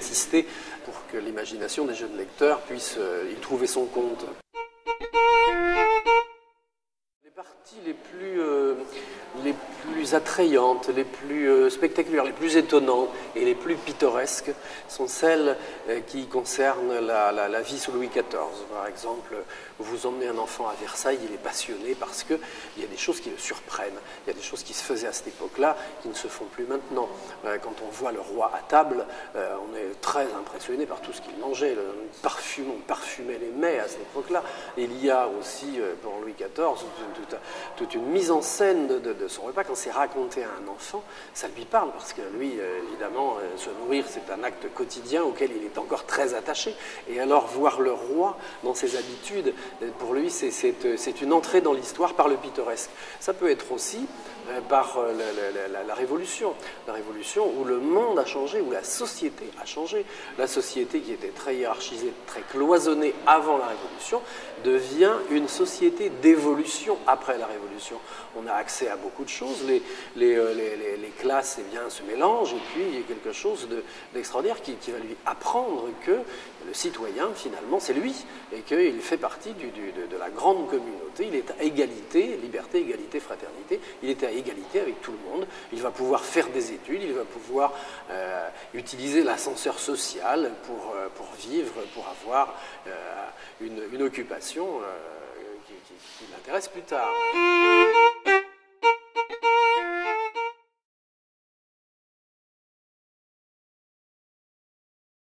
insister pour que l'imagination des jeunes lecteurs puisse y trouver son compte. Les parties les plus attrayantes, les plus spectaculaires, les plus étonnantes et les plus pittoresques sont celles qui concernent la vie sous Louis XIV. Par exemple, vous emmenez un enfant à Versailles, il est passionné parce qu'il y a des choses qui le surprennent. Il y a des choses qui se faisaient à cette époque-là qui ne se font plus maintenant. Quand on voit le roi à table, on est très impressionné par tout ce qu'il mangeait. On parfumait les mets à cette époque-là. Il y a aussi, pour Louis XIV, toute une mise en scène de son repas. Quand c'est raconté à un enfant, ça lui parle, parce que lui, évidemment, se nourrir, c'est un acte quotidien auquel il est encore très attaché. Et alors, voir le roi dans ses habitudes, pour lui, c'est une entrée dans l'histoire par le pittoresque. Ça peut être aussi par la Révolution. La Révolution où le monde a changé, où la société a changé. La société qui était très hiérarchisée, très cloisonnée avant la Révolution, devient une société d'évolution après la Révolution. On a accès à beaucoup de choses, les classes se mélangent, et puis il y a quelque chose d'extraordinaire qui va lui apprendre que le citoyen, finalement, c'est lui, et qu'il fait partie de la grande communauté. Il est à égalité, liberté, égalité, fraternité, il est à égalité avec tout le monde. Il va pouvoir faire des études, il va pouvoir utiliser l'ascenseur social pour vivre, pour avoir une occupation qui l'intéresse plus tard.